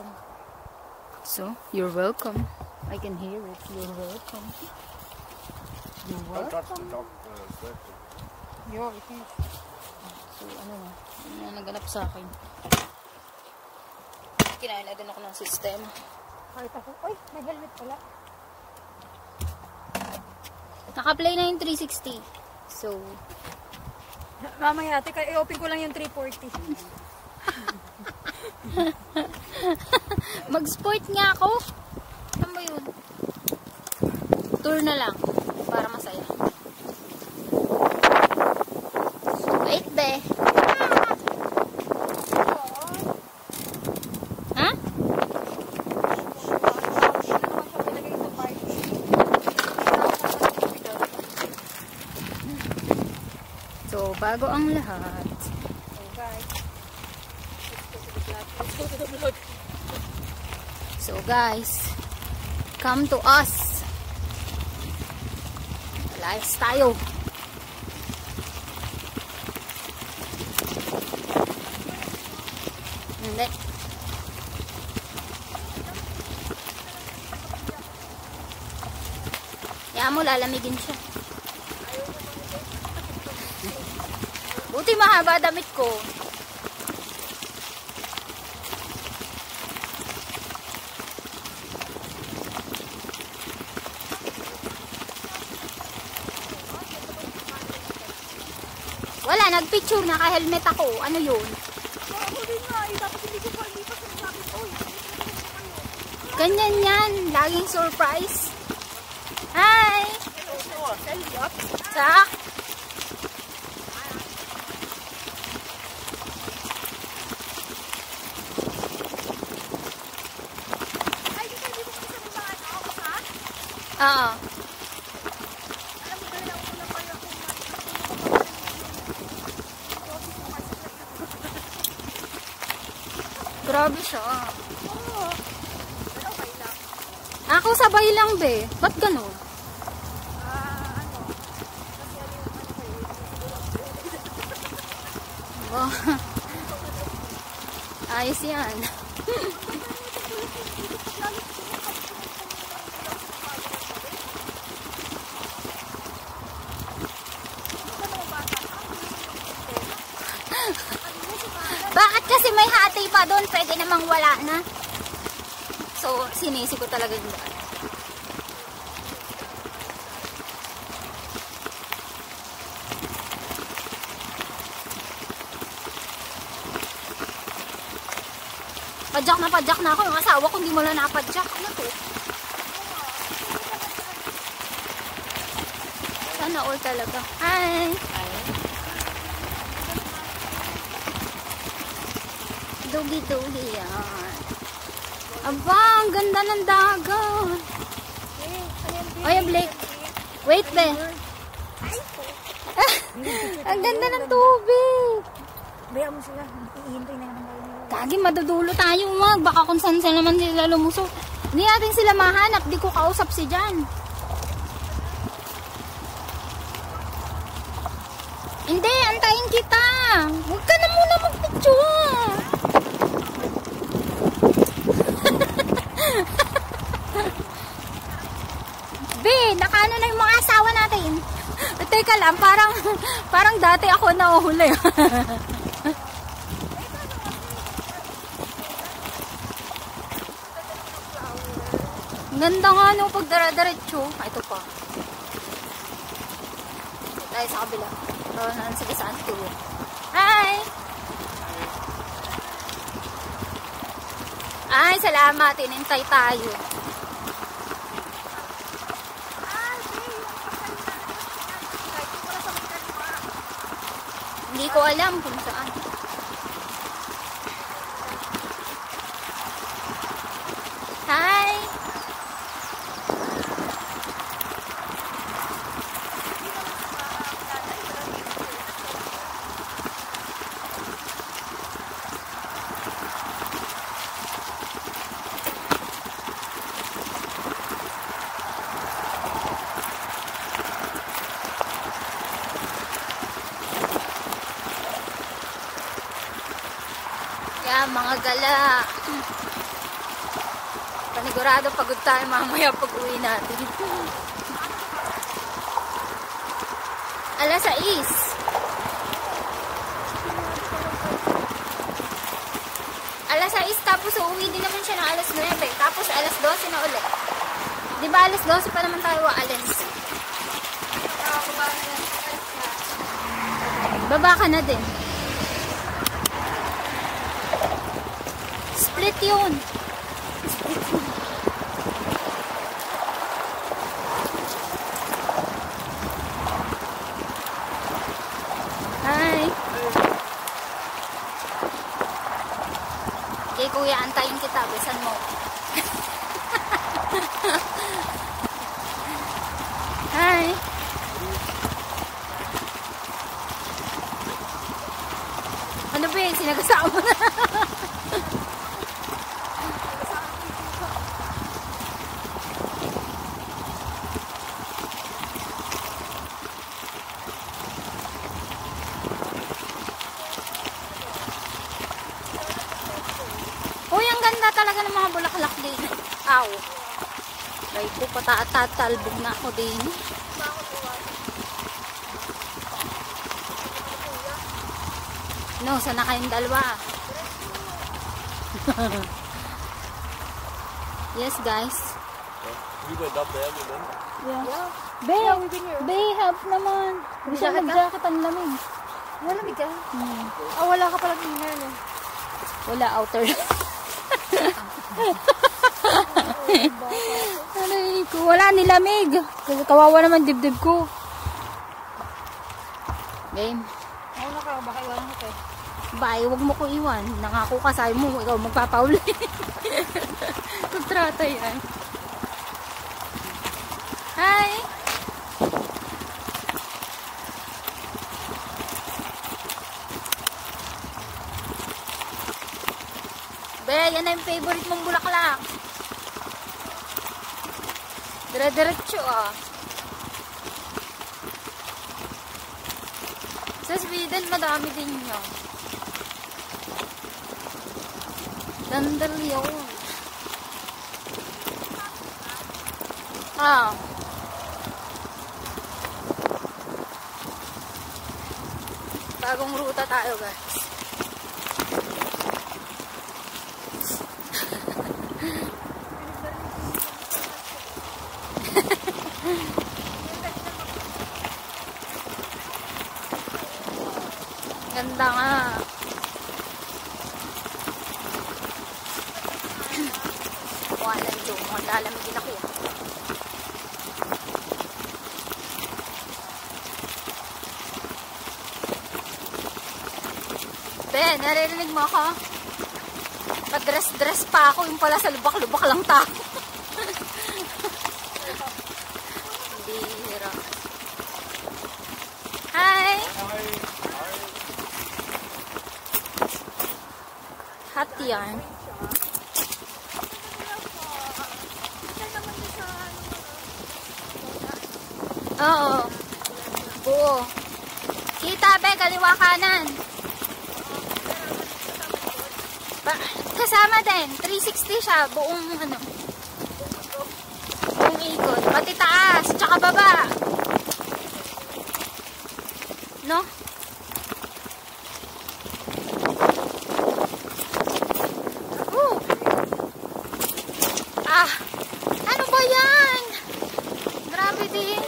welcome. So, you're welcome. I can hear it. You're welcome. You're welcome. Yo, it is. So, ano na naganap sa akin. Kinain na din ako ng sistema. Kahit ako, ay, may helmet pala. Naka-play na yung 360. So, mamaya ate, i-open ko lang yung 340. mag-sport nga ako. Saan ba yun? Tour na lang. Para masaya. Wait, be. Ha? So, bago ang lahat. So guys, come to us. Lives tayo. Hindi. Kaya mo lalamigin siya. Buti mahaba damit ko. Wala, nagpicture, naka-helmet ako. Ano yun? Ganyan yan. Laging surprise. Hi! Sa? Oo. Grabe siya. Ako sabay lang, be. Ba't ganun? Oh. Ayos yan. Bakit kasi may hati pa doon? Pwede namang wala na. So, sinisi ko talaga yung daan. Padyak na ako. Yung asawa ko hindi mo lang napadyak. Ano to? Sana all talaga. Hi! Dugi-dugi yan. Aba, ang ganda ng dagat. Oy, Blake. Wait, be. Ang ganda ng tubig. Bayaan mo sila. Ihintay na naman tayo. Kagi, madudulo tayo, wag. Baka kung saan naman sila lumusok. Hindi natin sila mahanap. Di ko kausap si Jan. Hindi, antayin kita. Huwag ka na muna magpicture. Be, nakaano na yung mga asawa natin. Teka lang, parang dati ako nahuhuli. Ganda nga no, pag dara-diretso. Ito pa. Tayo sa kabila. Ito na, sige saan ito. Hi! Ay, salamat. Inintay tayo. Hindi ko alam kung saan. Hi! Mga gala. Sigurado pagod tayo mamaya pag uwi natin. Alas 6. Alas 6 tapos uuwi din naman siya ng alas 9. Tapos alas 12 na ulit. Di ba alas 12 pa naman tayo aalis? Baba ka na din. Split yun. Split yun. Hi. Okay, kuya, antayin kita. Bisan mo. Hi. Ano ba yun? Sinagasama mo na. Uy, ang ganda talaga ng mga bulaklak din. Aw. Ay ko, patatalbog na ako din. No, sana kayong dalawa. Yes, guys. We went up there with them. Yeah. Babe, help naman. Hindi siya mag-jacket, ang lamig. Wala lamig ka? Wala ka pala inner, no? Wala, outer. Aray ko, wala, nilamig. Kasi kawawa naman dibdib ko. Game. Ano ka, baka iwanan ko eh. Bye, huwag mo ko iwan. Nangako ka, sabi mo, ikaw magpapauli. Tutrata yan. Hi! Be, yan na yung favorite mong bulaklak. Dire-diretso ah. Sa Sweden, madami din yun. Dandelion. Ah. Bagong ruta tayo, guys. Ganda nga. Wala nito. Mga lalamigin ako. Ben, naririnig mo ako? Pag-dress-dress pa ako. Yung pala sa lubak-lubak lang tayo. Hindi hirap. Hi! Hot yarn. Oo. Buo. Kita, be, kaliwa kanan. Kasama din. 360 siya. Buong ano. Buong ikot. Pati taas. Tsaka baba. No? Ano ba yan? Grabe din.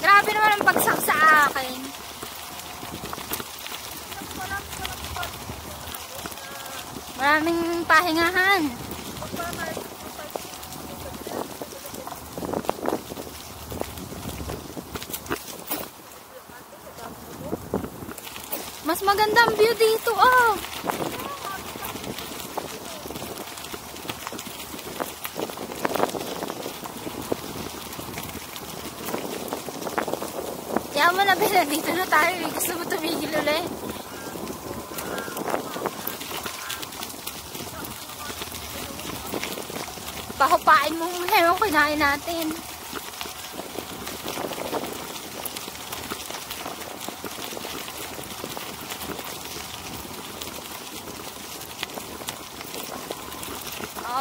Grabe naman ang bagsak sa akin. Maraming pahingahan. Mas magandang view dito, oh. Yaman na, Bella, dito na tayo. Gusto mo tumigil ulit? Pahupain mo muna yung kinain natin.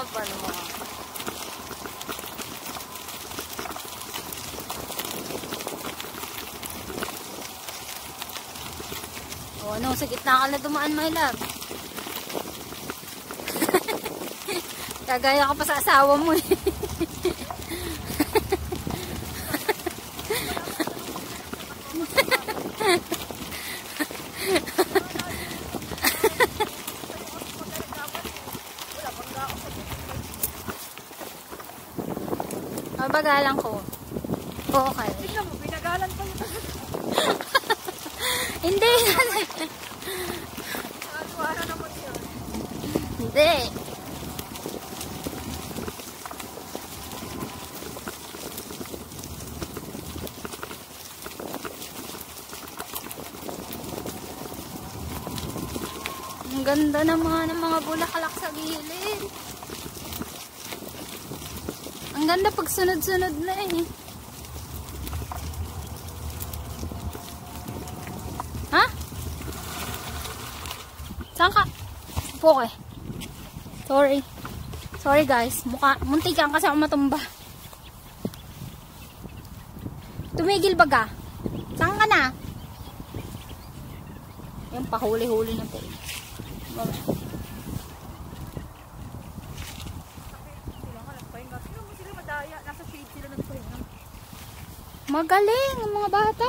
Aba naman. O ano, sa gitna ka na dumaan, my love. Kagaya ka pa sa asawa mo eh. Bagalan ko. Okay. Tignan mo, binagalan pa yun. Hindi. Ano naman yun? Hindi. Ang ganda naman ng mga bulaklak sa gilid. Ang ganda pag sunod-sunod na eh. Ha? Saan ka? Okay. Sorry. Sorry guys. Muntikan kasi ako matumba. Tumigil baga. Saan ka na? Yung pahuli-huli na po. Nasa shade sila ng pahinga. Magaling ang mga bata.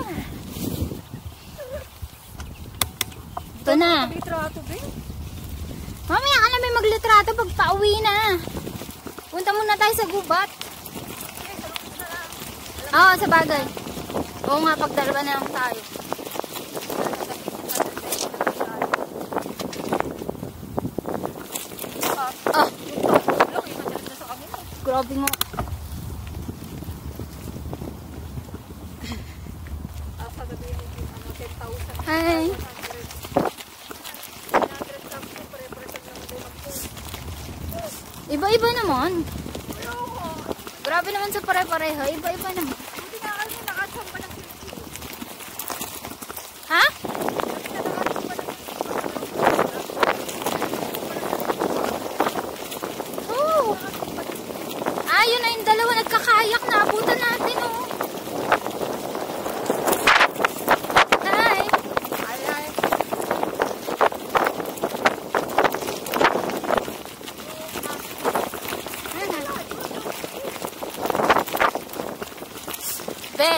Ito na. Litrato ba? Mamaya ka na may maglitrato pag pauwi na. Punta muna tayo sa gubat. Oo, sa bagay. Oo nga, pag dalawa na lang tayo. Ah, grabe mo. Hi. Iba-iba naman. Grabe naman sa pare-pareho. Iba-iba naman. Ha? Oh. Ayun na yung dalawa nagkakayak na abutan natin oh.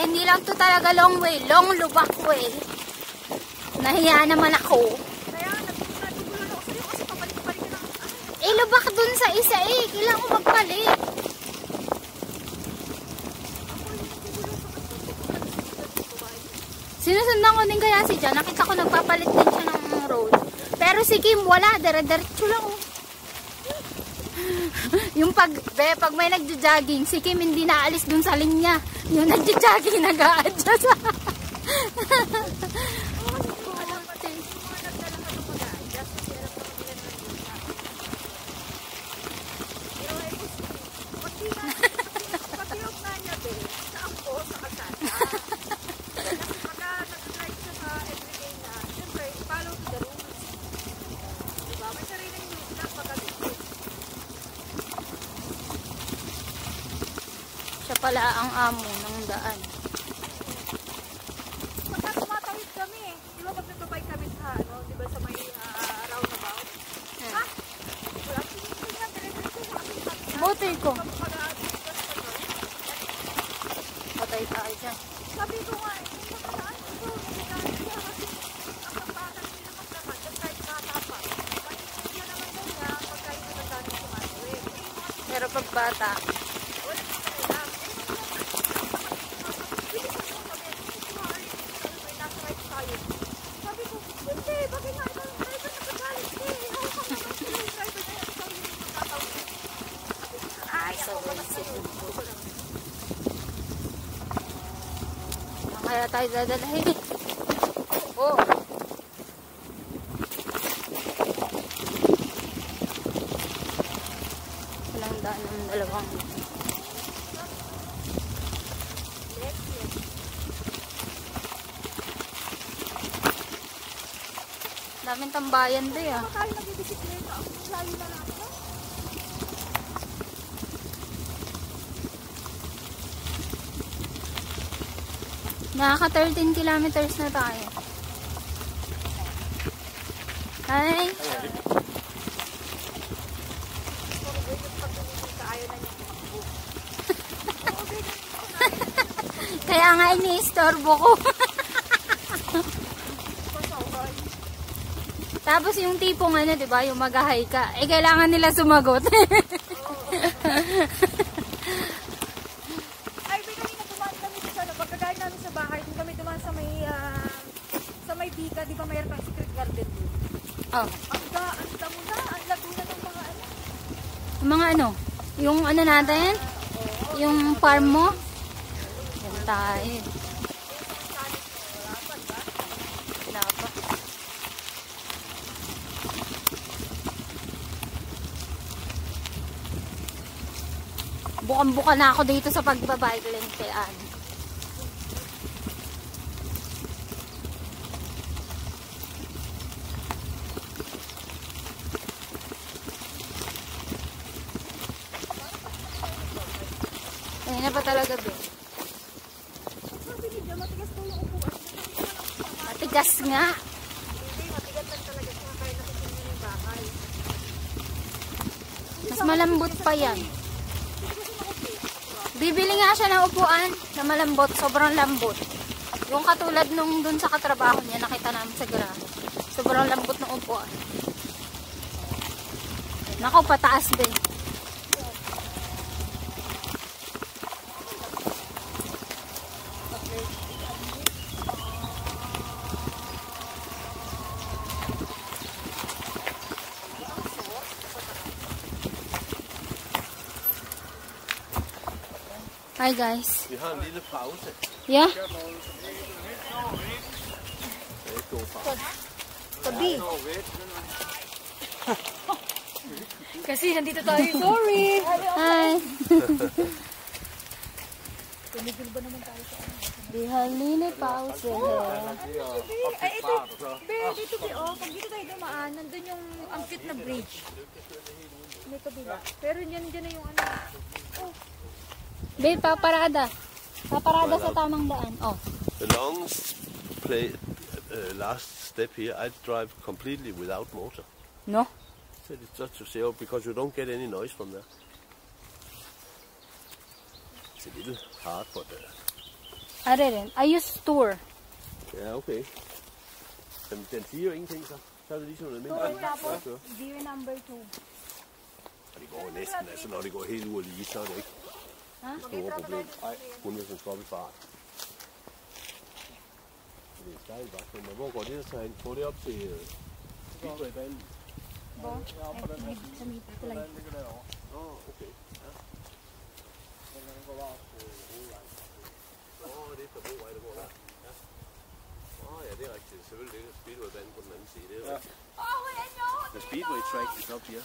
Hindi lang to talaga long way, long lubak way. Nahiya naman ako. Kaya nagtutulong ako sa'yo kasi papalit-palit na. Eh, lubak dun sa isa eh. Kailangan ko magpalit. Sinusundan ko din kaya si Jan. Nakita ko nagpapalit din siya ng road. Pero si Kim wala. Dere-derecho lang oh. Yung pag may nagja-jogging, si Kim hindi naalis dun sa linya. Yung nagja-jogging, nag-a-adjust. Siya pala ang amo ng daan. Pagka tumatawid kami eh. Di ba pag nagkabay kami sa ano, di ba sa may roundabout? Ha? Wala. Buti ko. Patay tayo dyan. Sabi ko nga, yung makaraan ito, nagkakaroon siya kasi ang pagbatang nila magkakad, kahit bata pa. Yun naman daw niya, pagkain na nagkakaroon tumatawid. Pero pag bata, kaya tayo dadalhin. Oh. Walang daan ng dalawang. Daming tambayan doon ah. Tayo nag-bisikleta, ang layo na natin. Nakaka 13 kilometers na tayo. Hi! Kaya nga ini-istorbo ko. Tapos yung tipong ano, diba, yung mag-hi ka, eh kailangan nila sumagot. Ay, may kanina dumaan kami sa ano, pagkagaling namin sa bahay, kung kami dumaan sa may Bika, di ba mayroon kang secret garden doon? Oh. Ang damo na, ang laguna ng mga ano. Yung mga ano, yung ano natin, yung farm mo. Yan tayo. Wala pa. Bukang-buka na ako dito sa pagbabike lane kay Anne. Ayun na pa talaga ba? Sabi ni Jam, matigas daw yung upuan. Matigas nga. Hindi, matigas lang talaga siya kaya nakikinig yung bahay. Mas malambot pa yan. Bibili nga siya ng upuan na malambot, sobrang lambot. Yung katulad nung dun sa katrabaho niya, nakita namin sa garahe. Sobrang lambot ng upuan. Nako, pataas din. Hi guys. Vi har en lille pause. Yeah? Det er ikke god pause. Tabi. Kasi nandito tayo, sorry. Hi. Tumigil ba naman tayo sa ano? Di halili pause. Ay, ito. Be, dito be, oh. Pag dito tayo dumaan, nandun yung ang cute na bridge. May kabila. Pero yan dyan na yung ano. Oh. Babe, paparada. Paparada sa tamang daan. Oh. The long last step here, I drive completely without motor. No? Set it just to zero because you don't get any noise from there. It's a little hard, but I didn't. I use tour. ja, okay. Den siger jo ingenting, så. Så er det ligesom noget mindre. Tapos, gear number 2. Og det går næsten, altså når det går helt ud lige, så er det ikke det store problem. Nej, kun hvis man skal op i fart. Det er stadig bare sådan, men hvor går det så hen? Går det op til Speedway-banen? Bo? Nå, okay. Ja. Det er for brug af det, hvor der. Ja. Ja, det er rigtigt. Selvfølgelig det er Speedway-banen på den anden side. Det er jo The Speedway track is up here.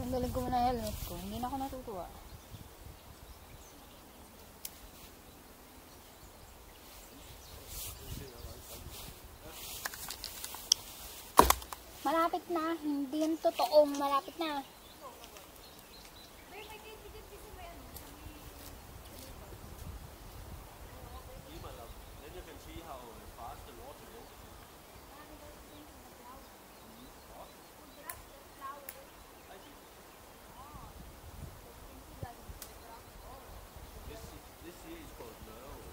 Tanggalin ko muna yung helmet ko. Hindi na ako natutuwa. Malapit na. Hindi yung totoong malapit na. Then you can see how fast the water goes. This here is called Nørre.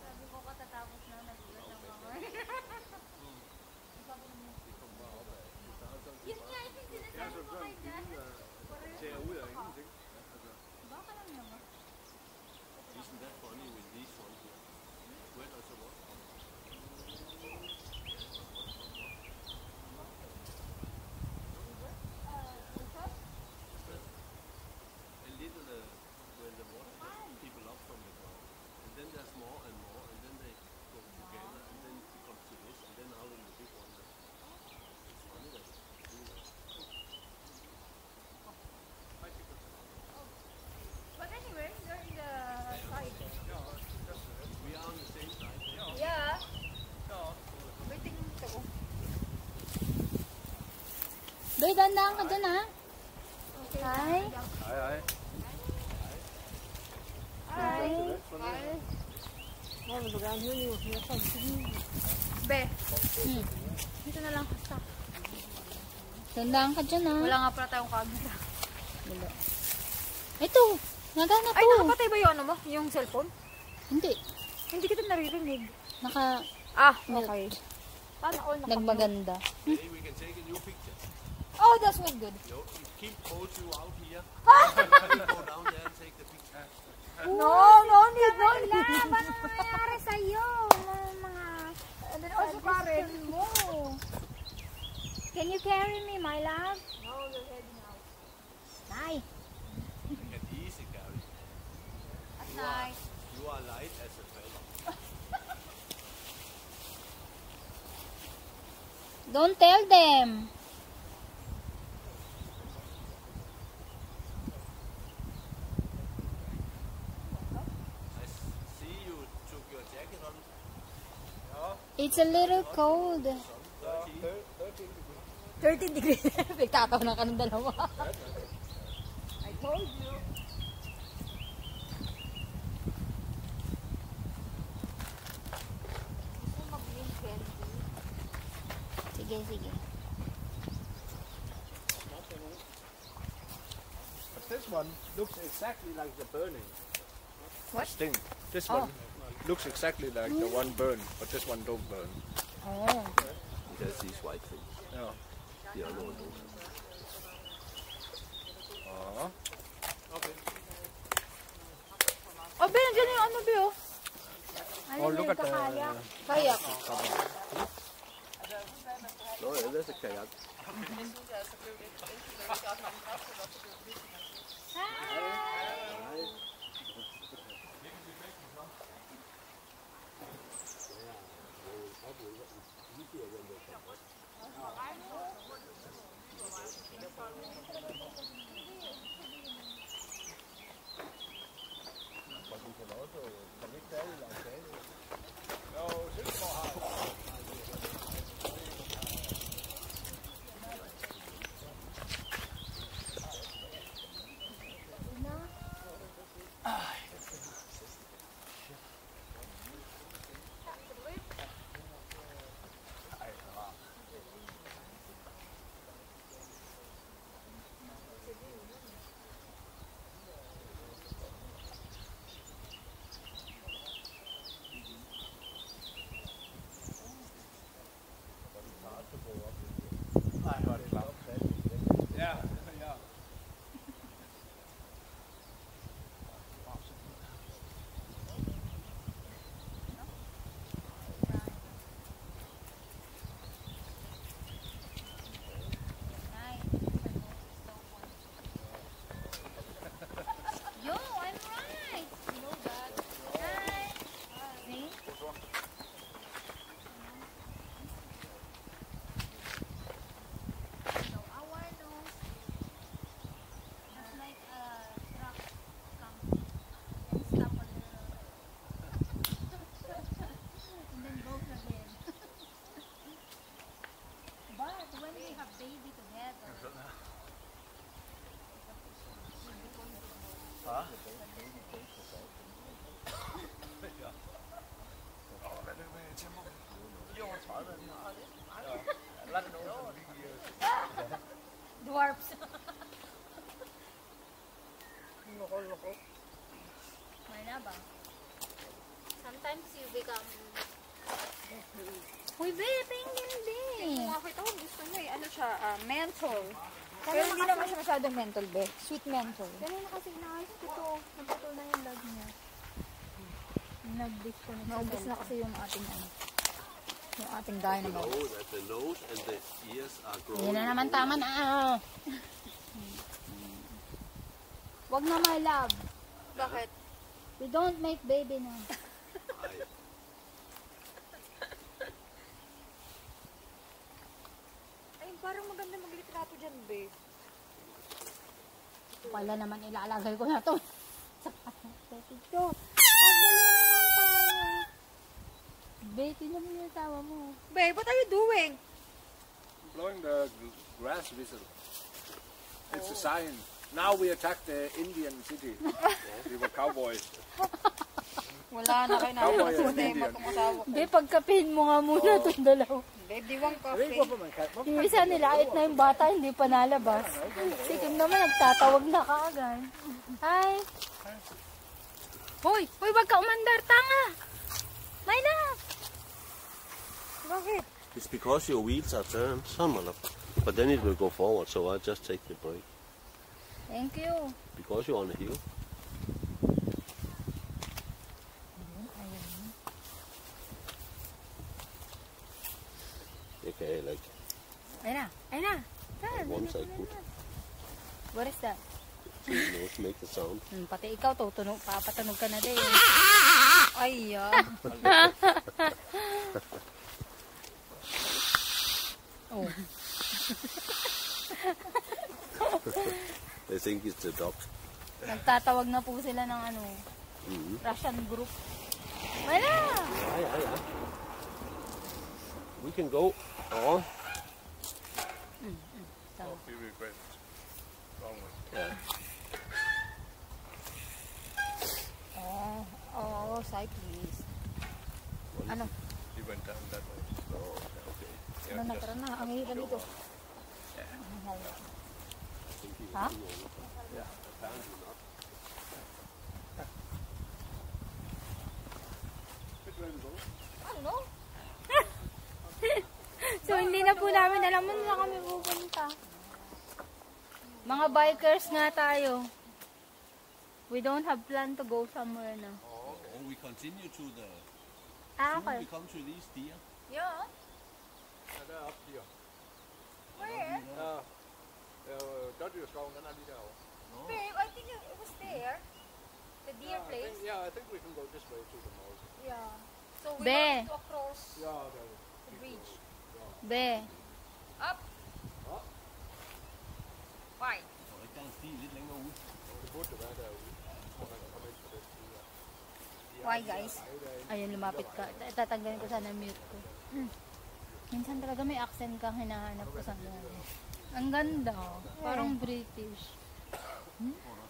Sabi ko katatapos na nagulat ng mga. Yun nga, yung sinasabi ko kay Dad. Ser ud af ingenting. Baka lang naman. Isn't that funny with these ones here? When or so what? A little when the water takes people up from the ground. And then there's more and more, and then they go together, and then it comes to this, and then now in the big one. It's funny that it's doing that. But anyway, they're in the side. We are on the same side. Yeah. Waiting to. Bay, dandaan ka dyan, ha? Hi. Hej, hej. Hi. Be, Hmm. dito na lang basta. Dandaan ka dyan, ha? Wala nga pala tayong camera. Wala. Ito. Nagana to. Ay, nakapatay ba yung ano mo? Yung cellphone? Hindi. Hindi kita naririnig. Naka... Ah, okay. Paano all Nagmaganda. Maybe we can take a new picture. Oh, that's one good. No, keep both you out here. You go down there and take the picture. No need. Paano nangyayari sa'yo? Mga... And then also Karen. mo. Can you carry me, my love? No, you're heading out. Nay. You can easy carry. At night. You are light as a feather. Don't tell them. I see you took your jacket on. It's a little cold. 13 degrees. Pagtataw na ka ng dalawa. I told you. Gusto mag-green candy. Sige, sige. But this one looks exactly like the burning. What? Sting. This one looks exactly like the one burn, but this one don't burn. Oh. It has these white things. Yeah. The other one don't. Oh, Ben, nandiyan yung ano, Be, oh. Oh, look at the. Kaya. No, yeah, there's a kayak. they have baby together. Dwarfs. May na ba? Sometimes you become... Uy, babe, penguin din. Nakakita ko gusto niya eh. Ano siya? Menthol. Pero hindi naman siya masyadong menthol, be. Sweet menthol. Ganun na kasi inaayos ko to. Naputol na yung lag niya. Nag-disconnect. Naubos na kasi yung ating ano. Yung ating dynamo. Know that the nose and the ears are growing. Yan na naman tama na. Wag na, my love. Bakit? We don't make baby now. Ay, parang maganda maglitrato dyan, be. Wala naman ilalagay ko na to. Ito. Pagdali naman tayo. Baby naman yung tawa mo. Be, what are you doing? Blowing the grass whistle. It's a sign. Now we attack the Indian city. We were cowboys. Wala na kayo na. Cowboy and Problema Indian. itong asawa ko. Babe, pagkapihin mo nga muna itong dalawa. Babe, diwang coffee. Yung isa nilait na yung bata, hindi pa nalabas. Sikim naman, nagtatawag na kaagad. Hi! Hoy! Hoy, wag ka umandar! Tanga! May na! Bakit? It's because your wheels are turned, some of them. But then it will go forward, so I just take the brake. Thank you. Because you're on a hill. Okay, like Ay na! Ay na! once I put What is that? the nose make the sound. Pati ikaw, papatunog ka na din. Ay, Oh. They think it's the dog. Nagtatawag na po sila ng ano, Russian group. Wala! Yeah. We can go on. We regret. Wrong one. Yeah. oh, cyclist. Ano? He went down that way. Oh, okay. Tara na, tara na. Ang hirap dito. Ha? Yeah, apparently not. Ano? So, hindi na po namin alam mo na kami pupunta. Mga bikers nga tayo. We don't have plan to go somewhere now. Oh, we continue to the. Okay. We come to these deer. Yeah. They're up here. Where? Dodgerskoven, den er lige derovre. Babe, I think it was there. The deer place. I think we can go this way to the mall. Yeah. So we Be. have to across Yeah, there is. the bridge. Be. Up. Why? Så ikke der er en sti lidt længere ude. Det burde det være derude. Hvor man kan komme ind på den side. Why, guys? Ayun, lumapit ka. Tatanggalin ko sana mute ko. Minsan talaga may accent kang hinahanap ko sa mga. Ang ganda. Parang British.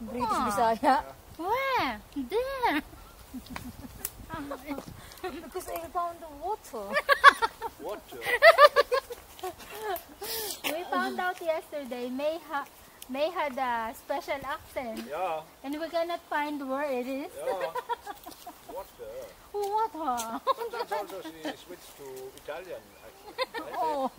British Bisaya. Where? There. Because I found the water. What? We found out yesterday May had a special accent. Yeah, And we cannot find where it is. yeah. What? What? Sometimes also she switched to Italian, actually. Oh.